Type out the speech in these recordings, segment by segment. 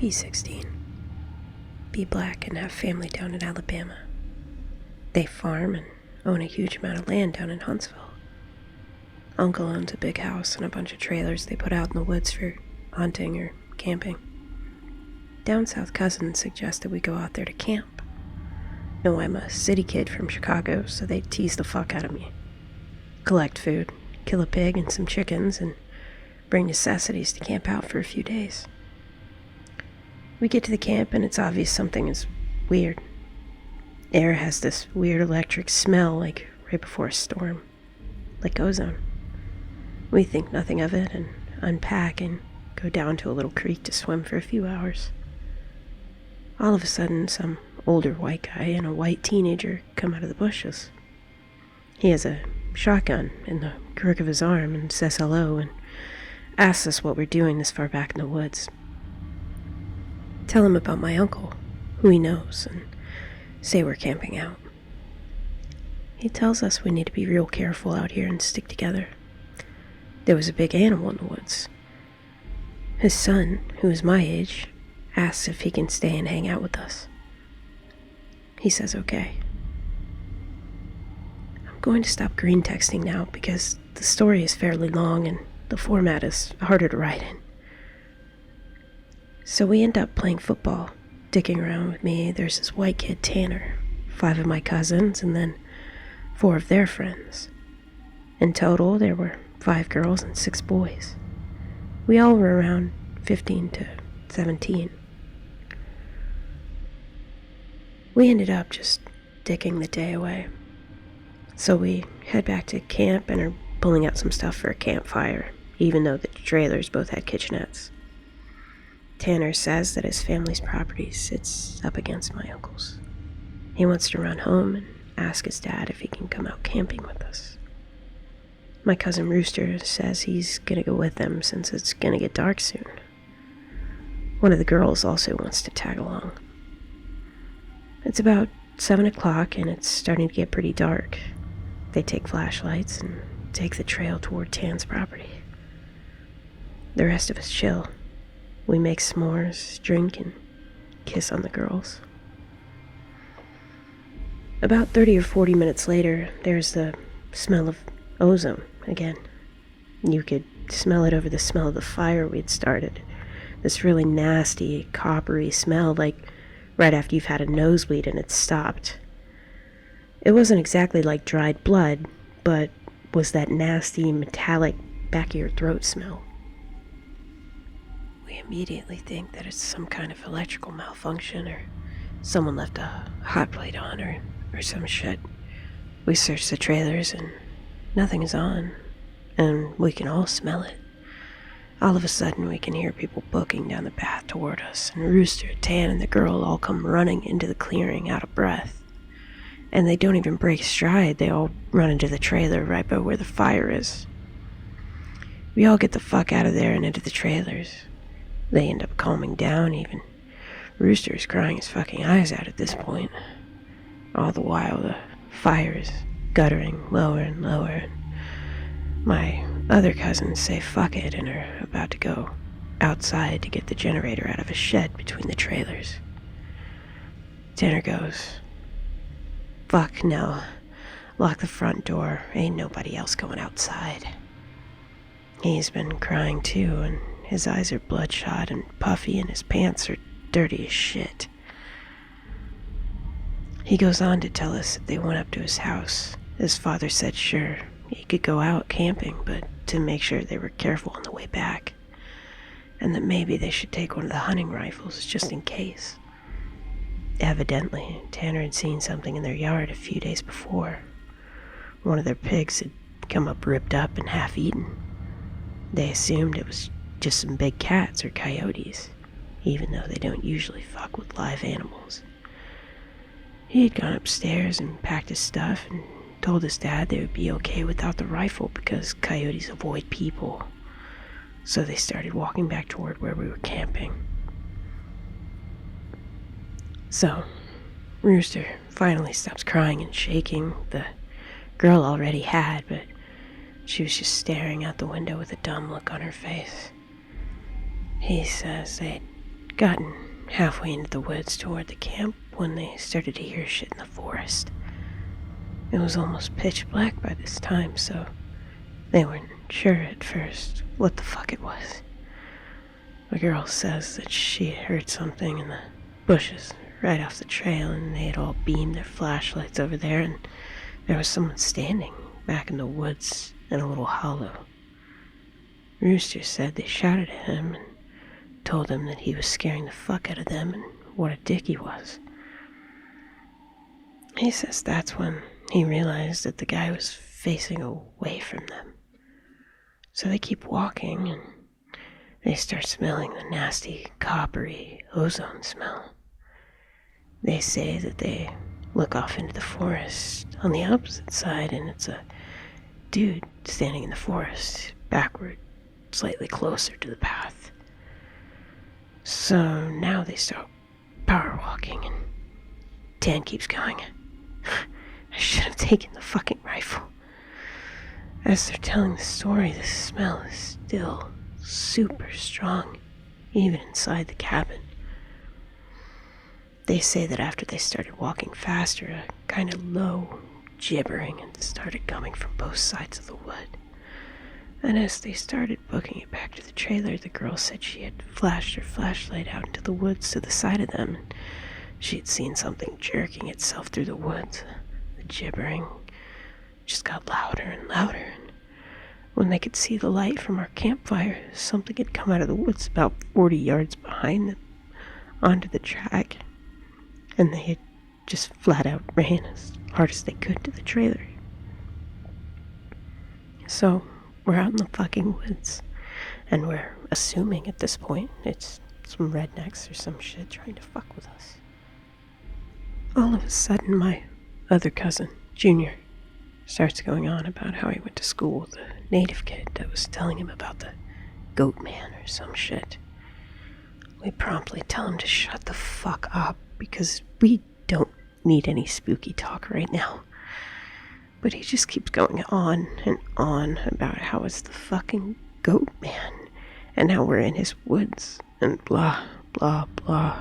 Be 16. Be black and have family down in Alabama. They farm and own a huge amount of land down in Huntsville. Uncle owns a big house and a bunch of trailers they put out in the woods for hunting or camping. Down south cousins suggested we go out there to camp. No, I'm a city kid from Chicago, so they tease the fuck out of me. Collect food, kill a pig and some chickens, and bring necessities to camp out for a few days. We get to the camp and it's obvious something is weird. Air has this weird electric smell like right before a storm, like ozone. We think nothing of it and unpack and go down to a little creek to swim for a few hours. All of a sudden, some older white guy and a white teenager come out of the bushes. He has a shotgun in the crook of his arm and says hello and asks us what we're doing this far back in the woods. Tell him about my uncle, who he knows, and say we're camping out. He tells us we need to be real careful out here and stick together. There was a big animal in the woods. His son, who is my age, asks if he can stay and hang out with us. He says okay. I'm going to stop green texting now because the story is fairly long and the format is harder to write in. So we end up playing football. Dicking around with me, there's this white kid Tanner, 5 of my cousins, and then 4 of their friends. In total, there were 5 girls and 6 boys. We all were around 15 to 17. We ended up just dicking the day away. So we head back to camp and are pulling out some stuff for a campfire, even though the trailers both had kitchenettes. Tanner says that his family's property sits up against my uncle's. He wants to run home and ask his dad if he can come out camping with us. My cousin Rooster says he's gonna go with them since it's gonna get dark soon. One of the girls also wants to tag along. It's about 7 o'clock and it's starting to get pretty dark. They take flashlights and take the trail toward Tan's property. The rest of us chill. We make s'mores, drink, and kiss on the girls. About 30 or 40 minutes later, there's the smell of ozone again. You could smell it over the smell of the fire we'd started. This really nasty, coppery smell, like right after you've had a nosebleed and it's stopped. It wasn't exactly like dried blood, but was that nasty, metallic, back-of-your-throat smell. We immediately think that it's some kind of electrical malfunction or someone left a hot plate on or some shit. We search the trailers and nothing is on, and we can all smell it. All of a sudden we can hear people booking down the path toward us, and Rooster, Tan, and the girl all come running into the clearing out of breath. And they don't even break stride, they all run into the trailer right by where the fire is. We all get the fuck out of there and into the trailers. They end up calming down, even. Rooster's crying his fucking eyes out at this point. All the while, the fire is guttering lower and lower. My other cousins say fuck it and are about to go outside to get the generator out of a shed between the trailers. Tanner goes, "Fuck no. Lock the front door. Ain't nobody else going outside." He's been crying too, and his eyes are bloodshot and puffy, and his pants are dirty as shit. He goes on to tell us that they went up to his house. His father said sure, he could go out camping, but to make sure they were careful on the way back, and that maybe they should take one of the hunting rifles just in case. Evidently, Tanner had seen something in their yard a few days before. One of their pigs had come up ripped up and half-eaten. They assumed it was just some big cats or coyotes, even though they don't usually fuck with live animals. He had gone upstairs and packed his stuff and told his dad they would be okay without the rifle because coyotes avoid people. So they started walking back toward where we were camping. So, Rooster finally stops crying and shaking. The girl already had, but she was just staring out the window with a dumb look on her face. He says they'd gotten halfway into the woods toward the camp when they started to hear shit in the forest. It was almost pitch black by this time, so they weren't sure at first what the fuck it was. The girl says that she had heard something in the bushes right off the trail, and they had all beamed their flashlights over there, and there was someone standing back in the woods in a little hollow. Rooster said they shouted at him and told him that he was scaring the fuck out of them and what a dick he was. He says that's when he realized that the guy was facing away from them. So they keep walking and they start smelling the nasty, coppery ozone smell. They say that they look off into the forest on the opposite side, and it's a dude standing in the forest, backward, slightly closer to the path. So now they start power walking, and Dan keeps going. I should have taken the fucking rifle. As they're telling the story, the smell is still super strong, even inside the cabin. They say that after they started walking faster, a kind of low gibbering had started coming from both sides of the wood. And as they started booking it back to the trailer, the girl said she had flashed her flashlight out into the woods to the side of them, and she had seen something jerking itself through the woods. The gibbering just got louder and louder, and when they could see the light from our campfire, something had come out of the woods about 40 yards behind them onto the track, and they had just flat out ran as hard as they could to the trailer. So we're out in the fucking woods, and we're assuming at this point it's some rednecks or some shit trying to fuck with us. All of a sudden, my other cousin, Junior, starts going on about how he went to school with a native kid that was telling him about the Goatman or some shit. We promptly tell him to shut the fuck up because we don't need any spooky talk right now. But he just keeps going on and on about how it's the fucking Goatman and how we're in his woods and blah, blah, blah.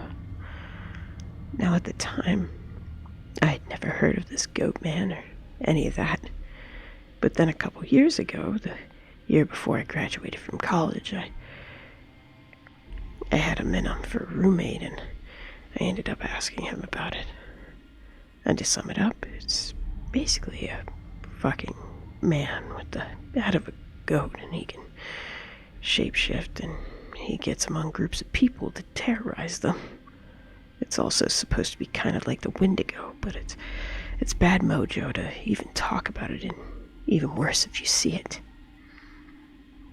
Now at the time, I had never heard of this Goatman or any of that. But then a couple years ago, the year before I graduated from college, I had him in for a roommate, and I ended up asking him about it. And to sum it up, it's basically a fucking man with the head of a goat, and he can shapeshift, and he gets among groups of people to terrorize them. It's also supposed to be kind of like the Wendigo, but it's bad mojo to even talk about it, and even worse if you see it.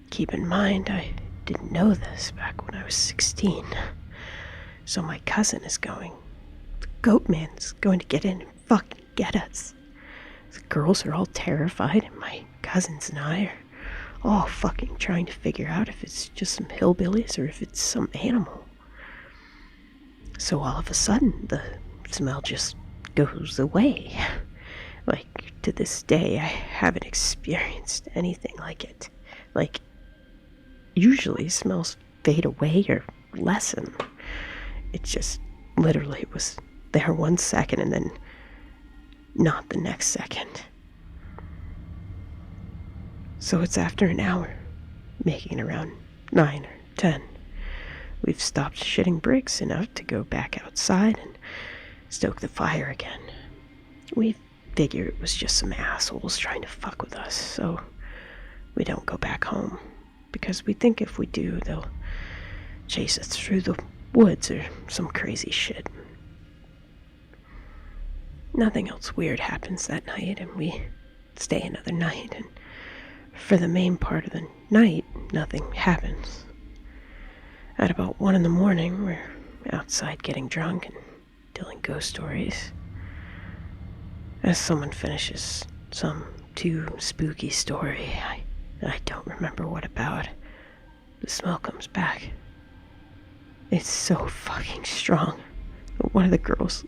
Keep in mind, I didn't know this back when I was 16. So my cousin is going. The Goatman's going to get in and fucking get us. The girls are all terrified, and my cousins and I are all fucking trying to figure out if it's just some hillbillies or if it's some animal. So all of a sudden, the smell just goes away. Like, to this day, I haven't experienced anything like it. Like, usually smells fade away or lessen. It just literally was there 1 second and then not the next second. So it's after an hour, making it around 9 or 10. We've stopped shitting bricks enough to go back outside and stoke the fire again. We figure it was just some assholes trying to fuck with us, so we don't go back home, because we think if we do, they'll chase us through the woods or some crazy shit. Nothing else weird happens that night, and we stay another night, and for the main part of the night, nothing happens. At about 1 a.m, we're outside getting drunk and telling ghost stories. As someone finishes some too spooky story, I don't remember what about, the smell comes back. It's so fucking strong that one of the girls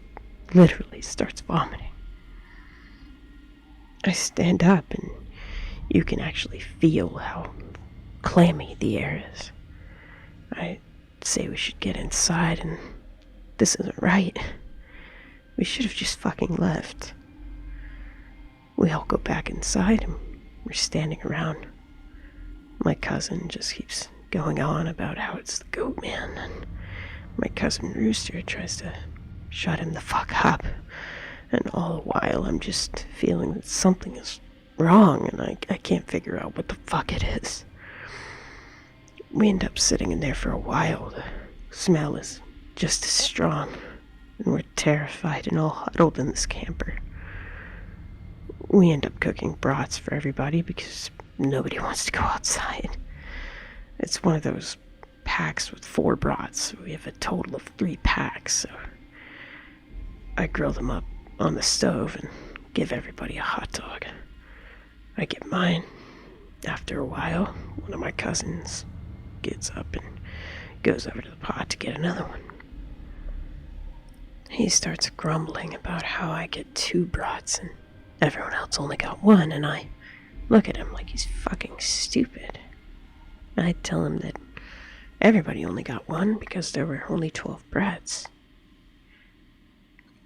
literally starts vomiting. I stand up and you can actually feel how clammy the air is. I say we should get inside, and this isn't right. We should have just fucking left. We all go back inside, and we're standing around. My cousin just keeps going on about how it's the Goatman, and my cousin Rooster tries to shut him the fuck up. And all the while, I'm just feeling that something is wrong, and I can't figure out what the fuck it is. We end up sitting in there for a while. The smell is just as strong, and we're terrified and all huddled in this camper. We end up cooking brats for everybody because nobody wants to go outside. It's one of those packs with 4 brats, so we have a total of 3 packs, so I grill them up on the stove and give everybody a hot dog. I get mine. After a while, one of my cousins gets up and goes over to the pot to get another one. He starts grumbling about how I get 2 brats and everyone else only got 1, and I look at him like he's fucking stupid. I tell him that everybody only got 1 because there were only 12 brats.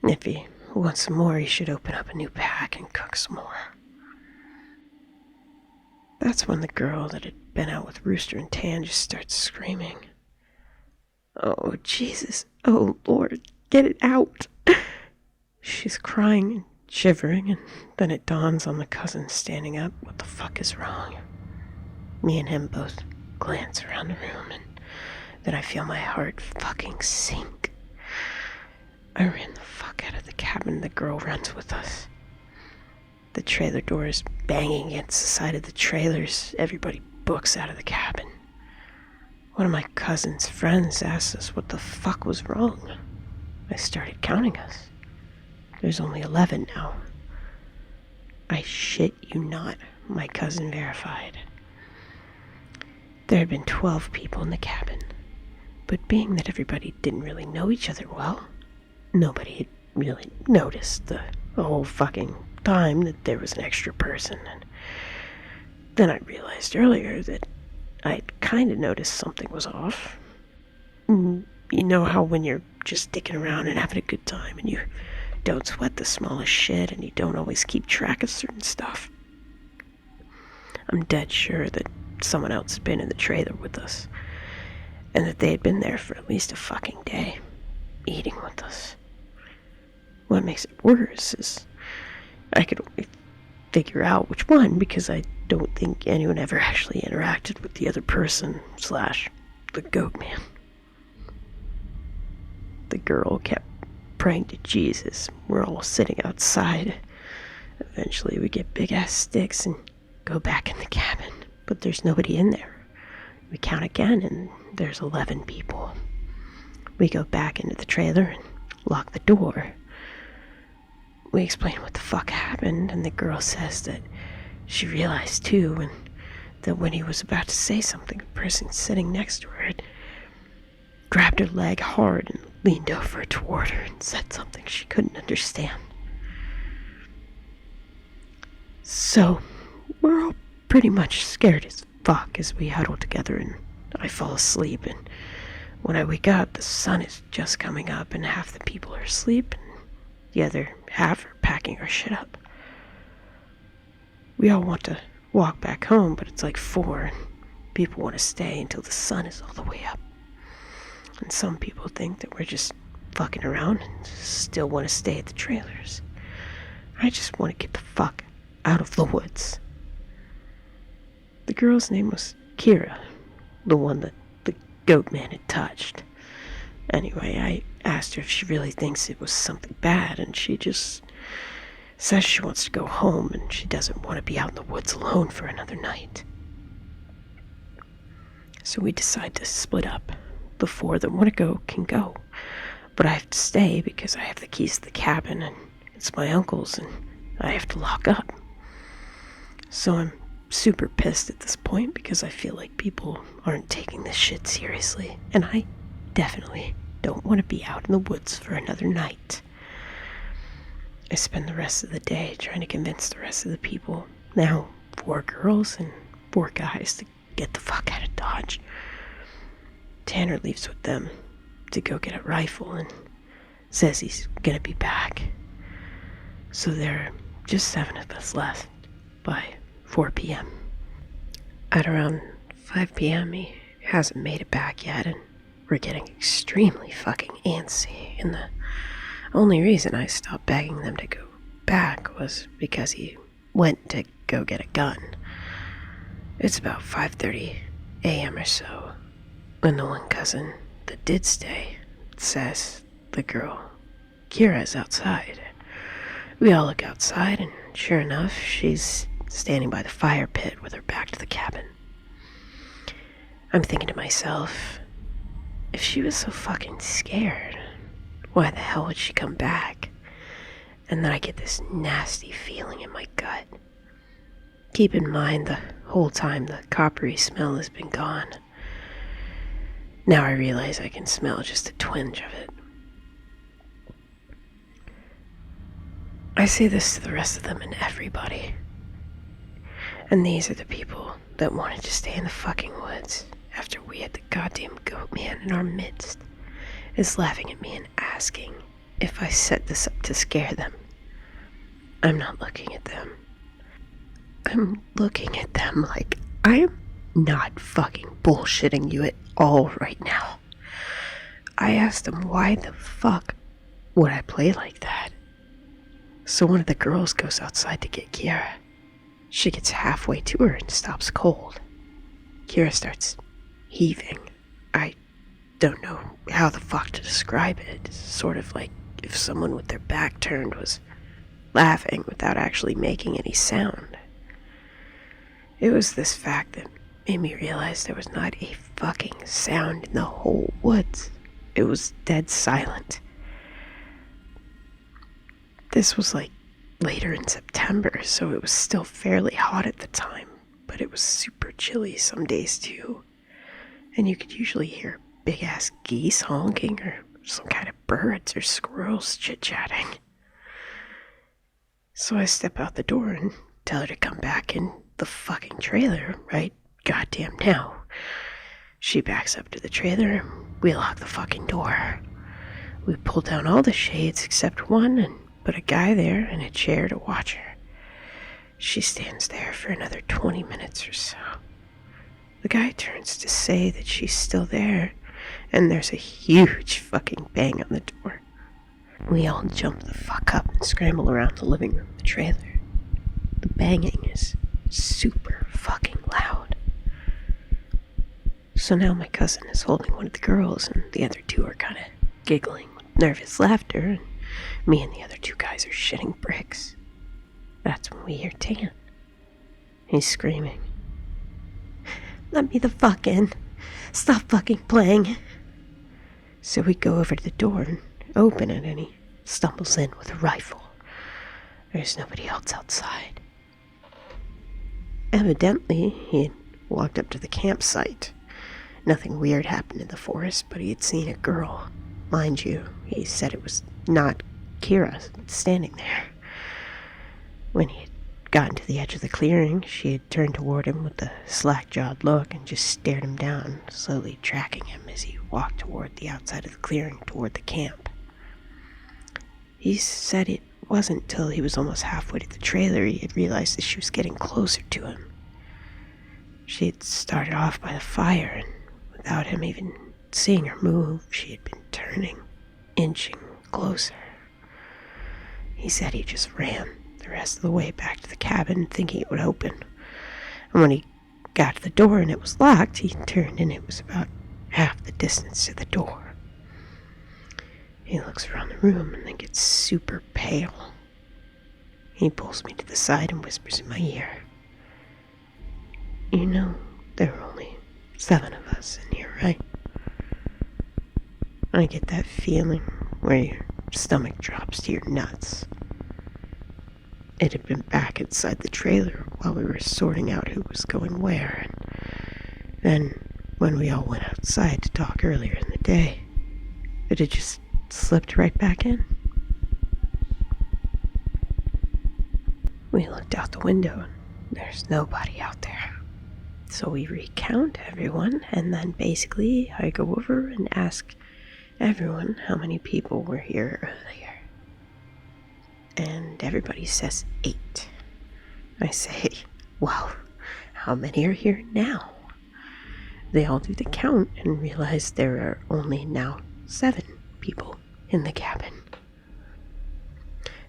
If he wants some more, he should open up a new pack and cook some more. That's when the girl that had been out with Rooster and Tan just starts screaming. Oh, Jesus. Oh, Lord. Get it out. She's crying and shivering, and then it dawns on the cousin standing up. What the fuck is wrong? Me and him both glance around the room, and then I feel my heart fucking sink. I ran the fuck out of the cabin. The girl runs with us. The trailer door is banging against the side of the trailers. Everybody books out of the cabin. One of my cousin's friends asked us what the fuck was wrong. I started counting us. There's only 11 now. I shit you not, my cousin verified. There had been 12 people in the cabin, but being that everybody didn't really know each other well, nobody had really noticed the whole fucking time that there was an extra person. And then I realized earlier that I'd kind of noticed something was off. You know how when you're just dicking around and having a good time and you don't sweat the smallest shit and you don't always keep track of certain stuff? I'm dead sure that someone else had been in the trailer with us, and that they had been there for at least a fucking day, eating with us. What makes it worse is I could only figure out which one, because I don't think anyone ever actually interacted with the other person / the Goatman. The girl kept praying to Jesus. We're all sitting outside. Eventually we get big-ass sticks and go back in the cabin, but there's nobody in there. We count again, and there's 11 people. We go back into the trailer and lock the door. We explain what the fuck happened, and the girl says that she realized too, and that when he was about to say something, the person sitting next to her had grabbed her leg hard and leaned over toward her and said something she couldn't understand. So, we're all pretty much scared as fuck as we huddle together, and I fall asleep, and when I wake up, the sun is just coming up and half the people are asleep, and the other half are packing our shit up. We all want to walk back home, but it's like 4, and people want to stay until the sun is all the way up. And some people think that we're just fucking around and still want to stay at the trailers. I just want to get the fuck out of the woods. The girl's name was Kira, the one that the Goatman had touched. Anyway, I asked her if she really thinks it was something bad, and she just says she wants to go home and she doesn't want to be out in the woods alone for another night. So we decide to split up. The 4 that want to go can go, but I have to stay because I have the keys to the cabin and it's my uncle's and I have to lock up. So I'm super pissed at this point because I feel like people aren't taking this shit seriously, and I definitely don't want to be out in the woods for another night. I spend the rest of the day trying to convince the rest of the people, now 4 girls and 4 guys, to get the fuck out of Dodge. Tanner leaves with them to go get a rifle and says he's gonna be back. So there are just 7 of us left by 4 p.m. At around 5 p.m. he hasn't made it back yet, and we're getting extremely fucking antsy, and the only reason I stopped begging them to go back was because he went to go get a gun. It's about 5:30 a.m. or so when the one cousin that did stay says the girl, Kira's outside. We all look outside, and sure enough, she's standing by the fire pit with her back to the cabin. I'm thinking to myself, if she was so fucking scared, why the hell would she come back? And then I get this nasty feeling in my gut. Keep in mind, the whole time the coppery smell has been gone. Now I realize I can smell just a twinge of it. I say this to the rest of them and everybody. And these are the people that wanted to stay in the fucking woods after we had the goddamn Goatman in our midst, is laughing at me and asking if I set this up to scare them. I'm not looking at them. I'm looking at them like I'm not fucking bullshitting you at all right now. I asked them why the fuck would I play like that? So one of the girls goes outside to get Kira. She gets halfway to her and stops cold. Kira starts heaving. I don't know how the fuck to describe it. It's sort of like if someone with their back turned was laughing without actually making any sound. It was this fact that made me realize there was not a fucking sound in the whole woods. It was dead silent. This was like later in September, so it was still fairly hot at the time, but it was super chilly some days too. And you could usually hear big ass geese honking or some kind of birds or squirrels chit-chatting. So I step out the door and tell her to come back in the fucking trailer right goddamn now. She backs up to the trailer, we lock the fucking door. We pull down all the shades except one and put a guy there in a chair to watch her. She stands there for another 20 minutes or so. The guy turns to say that she's still there, and there's a huge fucking bang on the door. We all jump the fuck up and scramble around the living room of the trailer. The banging is super fucking loud. So now my cousin is holding one of the girls, and the other two are kind of giggling with nervous laughter, and me and the other 2 guys are shitting bricks. That's when we hear Tan. He's screaming, "Let me the fuck in. Stop fucking playing." So we go over to the door and open it, and he stumbles in with a rifle. There's nobody else outside. Evidently, he had walked up to the campsite. Nothing weird happened in the forest, but he had seen a girl. Mind you, he said it was not Kira standing there. When he had gotten to the edge of the clearing, she had turned toward him with a slack-jawed look and just stared him down, slowly tracking him as he walked toward the outside of the clearing toward the camp. He said it wasn't till he was almost halfway to the trailer he had realized that she was getting closer to him. She had started off by the fire, and without him even seeing her move, she had been turning, inching closer. He said he just ran the rest of the way back to the cabin thinking it would open. And when he got to the door and it was locked, he turned and it was about half the distance to the door. He looks around the room and then gets super pale. He pulls me to the side and whispers in my ear, "You know, there are only 7 of us in here, right?" I get that feeling where your stomach drops to your nuts. It had been back inside the trailer while we were sorting out who was going where, and then when we all went outside to talk earlier in the day, it had just slipped right back in. We looked out the window and there's nobody out there. So we recount everyone, and then basically I go over and ask everyone how many people were here earlier. And everybody says 8. I say, well, how many are here now? They all do the count and realize there are only now 7 people in the cabin.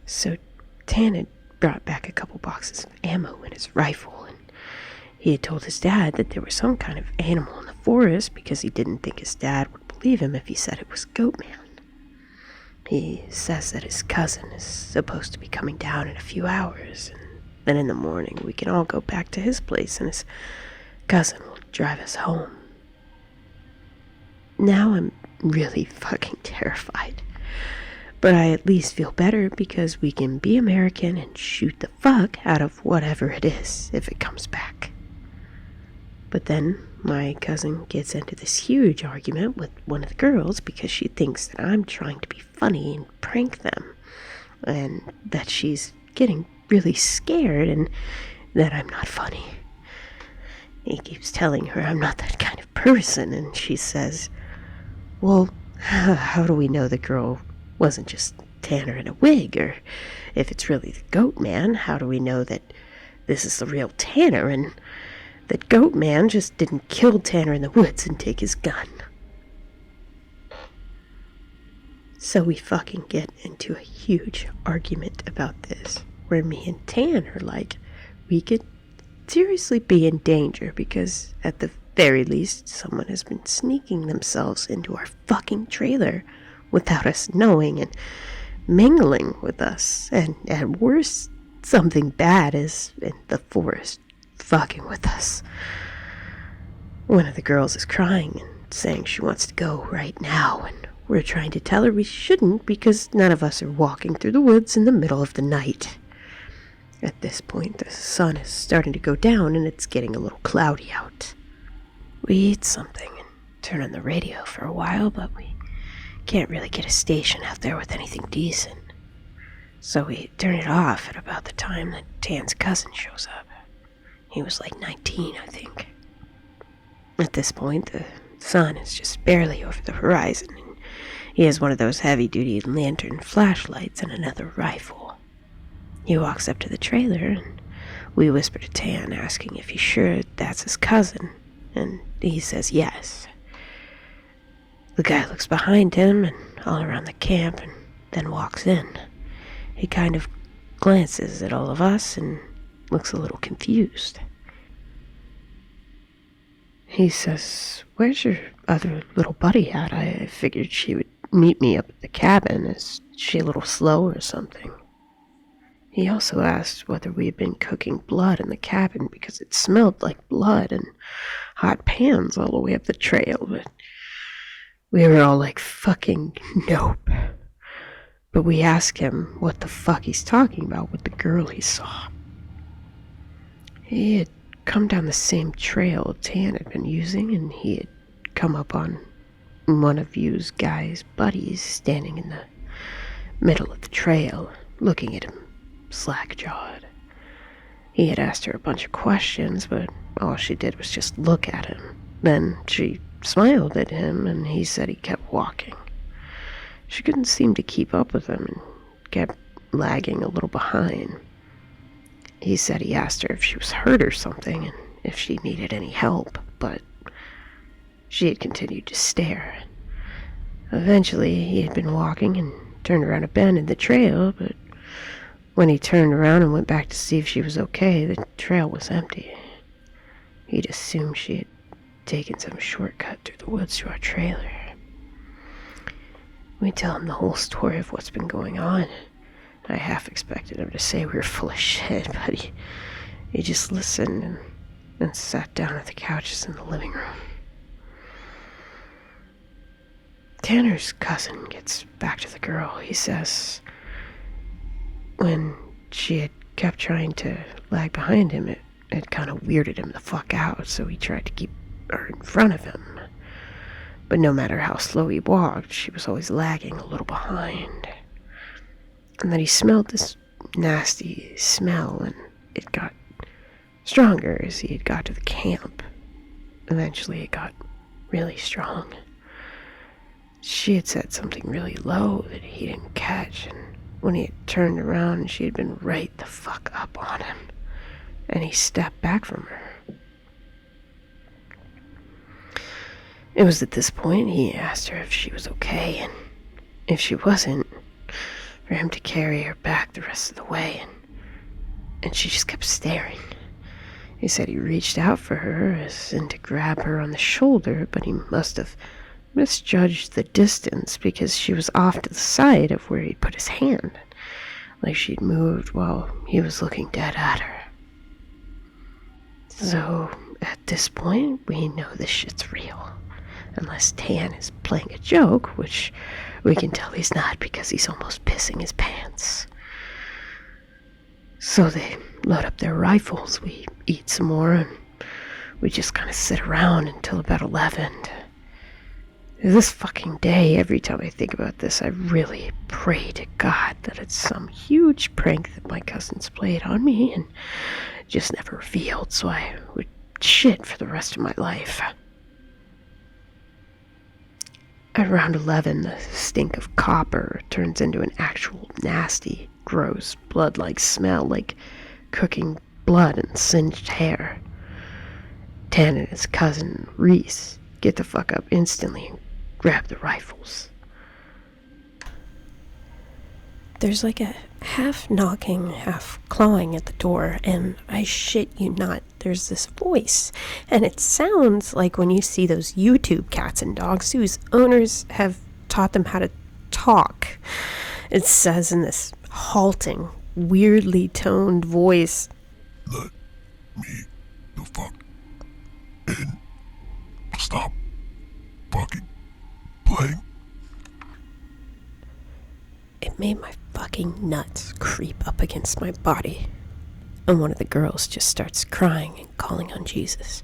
So Tan had brought back a couple boxes of ammo in his rifle, and he had told his dad that there was some kind of animal in the forest because he didn't think his dad would believe him if he said it was Goatman. He says that his cousin is supposed to be coming down in a few hours, and then in the morning we can all go back to his place and his cousin will drive us home. Now I'm really fucking terrified. But I at least feel better because we can be American and shoot the fuck out of whatever it is if it comes back. But then my cousin gets into this huge argument with one of the girls because she thinks that I'm trying to be funny and prank them, and that she's getting really scared and that I'm not funny. He keeps telling her I'm not that kind of person, and she says, well, how do we know the girl wasn't just Tanner in a wig? Or if it's really the Goatman, how do we know that this is the real Tanner and that Goatman just didn't kill Tanner in the woods and take his gun? So we fucking get into a huge argument about this, where me and Tan are like, we could seriously be in danger because at the very least someone has been sneaking themselves into our fucking trailer without us knowing and mingling with us, and at worst something bad is in the forest fucking with us. One of the girls is crying and saying she wants to go right now, and we're trying to tell her we shouldn't because none of us are walking through the woods in the middle of the night. At this point the sun is starting to go down and it's getting a little cloudy out. We eat something and turn on the radio for a while, but we can't really get a station out there with anything decent. So we turn it off at about the time that Tan's cousin shows up. He was like 19, I think. At this point, the sun is just barely over the horizon, and he has one of those heavy-duty lantern flashlights and another rifle. He walks up to the trailer, and we whisper to Tan, asking if he's sure that's his cousin, and he says yes. The guy looks behind him and all around the camp and then walks in. He kind of glances at all of us and looks a little confused. He says, where's your other little buddy at? I figured she would meet me up at the cabin. Is she a little slow or something? He also asked whether we had been cooking blood in the cabin because it smelled like blood and hot pans all the way up the trail, but we were all like, fucking nope. But we asked him what the fuck he's talking about with the girl he saw. He had come down the same trail Tan had been using, and he had come up on one of you's guys' buddies standing in the middle of the trail, looking at him slack-jawed. He had asked her a bunch of questions, but all she did was just look at him. Then she smiled at him, and he said he kept walking. She couldn't seem to keep up with him and kept lagging a little behind. He said he asked her if she was hurt or something and if she needed any help, but she had continued to stare. Eventually, he had been walking and turned around a bend in the trail, but when he turned around and went back to see if she was okay, the trail was empty. He'd assumed she had taken some shortcut through the woods to our trailer. We tell him the whole story of what's been going on. I half expected him to say we were full of shit, but he just listened and sat down at the couches in the living room. Tanner's cousin gets back to the girl. He says when she had kept trying to lag behind him, it kind of weirded him the fuck out, so he tried to keep her in front of him. But no matter how slow he walked, she was always lagging a little behind. And then he smelled this nasty smell, and it got stronger as he had got to the camp. Eventually it got really strong. She had said something really low that he didn't catch, and when he had turned around, she had been right the fuck up on him, and he stepped back from her. It was at this point he asked her if she was okay, and if she wasn't, for him to carry her back the rest of the way, and she just kept staring. He said he reached out for her as in to grab her on the shoulder, but he must have misjudged the distance because she was off to the side of where he'd put his hand, like she'd moved while he was looking dead at her. So, at this point, we know this shit's real. Unless Tan is playing a joke, which we can tell he's not because he's almost pissing his pants. So they load up their rifles, we eat some more, and we just kind of sit around until about 11. This fucking day, every time I think about this, I really pray to God that it's some huge prank that my cousins played on me and just never revealed, so I would shit for the rest of my life. At around 11, the stink of copper turns into an actual nasty, gross, blood-like smell, like cooking blood and singed hair. Tan and his cousin, Reese, get the fuck up instantly and grab the rifles. There's like a half knocking, half clawing at the door, and I shit you not, there's this voice, and it sounds like when you see those YouTube cats and dogs whose owners have taught them how to talk. It says in this halting, weirdly toned voice, "Let me the fuck in. Stop fucking playing." It made my fucking nuts creep up against my body, and one of the girls just starts crying and calling on Jesus.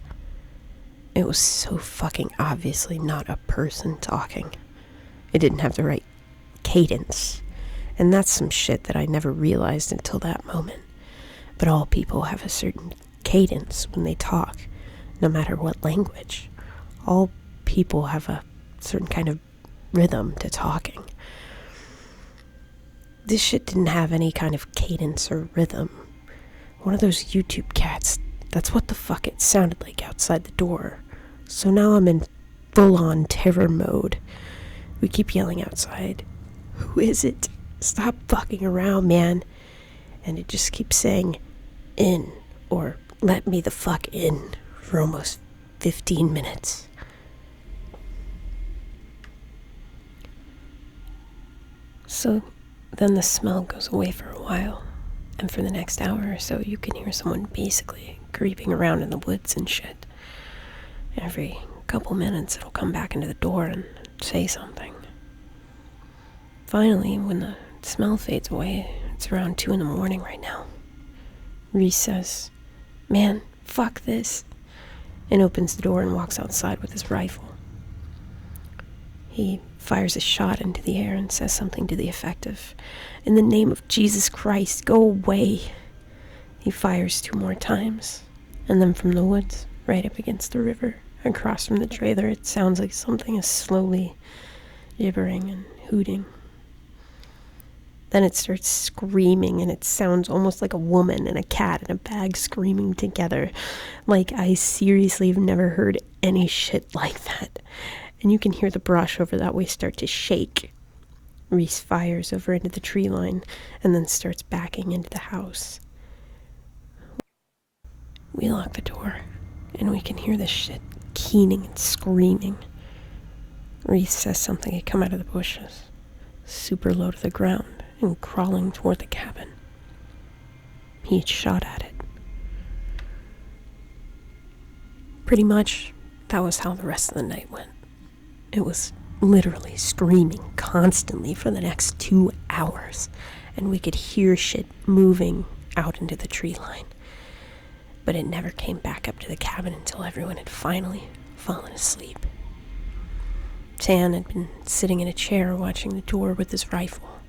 It was so fucking obviously not a person talking. It didn't have the right cadence, and that's some shit that I never realized until that moment. But all people have a certain cadence when they talk, no matter what language. All people have a certain kind of rhythm to talking. This shit didn't have any kind of cadence or rhythm. One of those YouTube cats, that's what the fuck it sounded like outside the door. So now I'm in full-on terror mode. We keep yelling outside, "Who is it? Stop fucking around, man." And it just keeps saying, "In," or "Let me the fuck in," for almost 15 minutes. So then the smell goes away for a while, and for the next hour or so you can hear someone basically creeping around in the woods and shit. Every couple minutes it'll come back into the door and say something. Finally, when the smell fades away, it's around 2 a.m. right now. Reese says, "Man, fuck this," and opens the door and walks outside with his rifle. He fires a shot into the air and says something to the effect of, "In the name of Jesus Christ, go away." He fires 2 more times, and then from the woods, right up against the river, across from the trailer, it sounds like something is slowly gibbering and hooting. Then it starts screaming, and it sounds almost like a woman and a cat in a bag screaming together. Like, I seriously have never heard any shit like that. And you can hear the brush over that way start to shake. Reese fires over into the tree line and then starts backing into the house. We lock the door, and we can hear this shit keening and screaming. Reese says something had come out of the bushes, super low to the ground and crawling toward the cabin. He had shot at it. Pretty much, that was how the rest of the night went. It was literally screaming constantly for the next 2 hours, and we could hear shit moving out into the tree line. But it never came back up to the cabin until everyone had finally fallen asleep. Tan had been sitting in a chair watching the door with his rifle.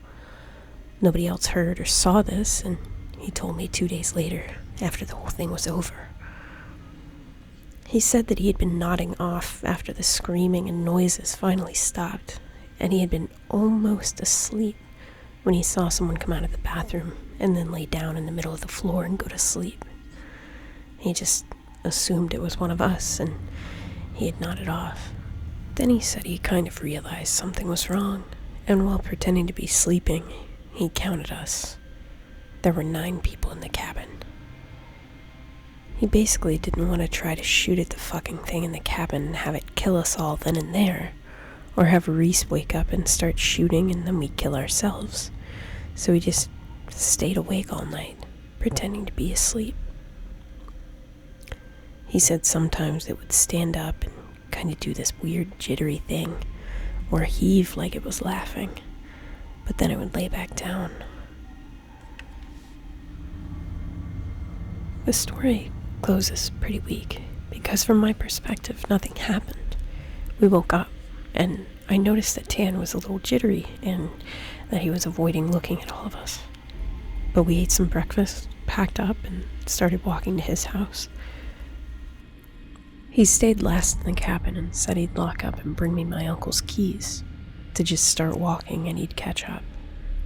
Nobody else heard or saw this, and he told me 2 days later after the whole thing was over. He said that he had been nodding off after the screaming and noises finally stopped, and he had been almost asleep when he saw someone come out of the bathroom and then lay down in the middle of the floor and go to sleep. He just assumed it was one of us, and he had nodded off. Then he said he kind of realized something was wrong, and while pretending to be sleeping, he counted us. There were 9 people in the cabin. He basically didn't want to try to shoot at the fucking thing in the cabin and have it kill us all then and there, or have Reese wake up and start shooting and then we kill ourselves. So he just stayed awake all night, pretending to be asleep. He said sometimes it would stand up and kind of do this weird jittery thing, or heave like it was laughing, but then it would lay back down. The story closes pretty weak, because from my perspective, nothing happened. We woke up, and I noticed that Tan was a little jittery, and that he was avoiding looking at all of us. But we ate some breakfast, packed up, and started walking to his house. He stayed last in the cabin and said he'd lock up and bring me my uncle's keys to just start walking and he'd catch up,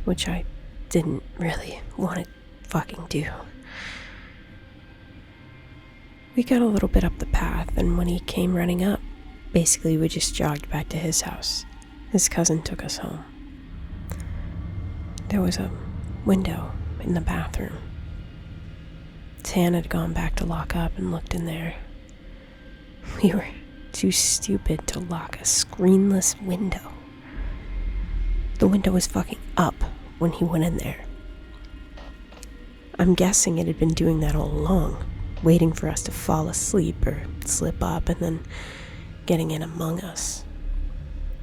which I didn't really want to fucking do. We got a little bit up the path, and when he came running up, basically we just jogged back to his house. His cousin took us home. There was a window in the bathroom. Tan had gone back to lock up and looked in there. We were too stupid to lock a screenless window. The window was fucking up when he went in there. I'm guessing it had been doing that all along, waiting for us to fall asleep or slip up and then getting in among us.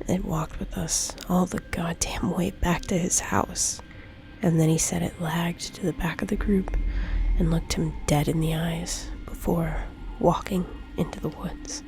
It walked with us all the goddamn way back to his house, and then he said it lagged to the back of the group and looked him dead in the eyes before walking into the woods.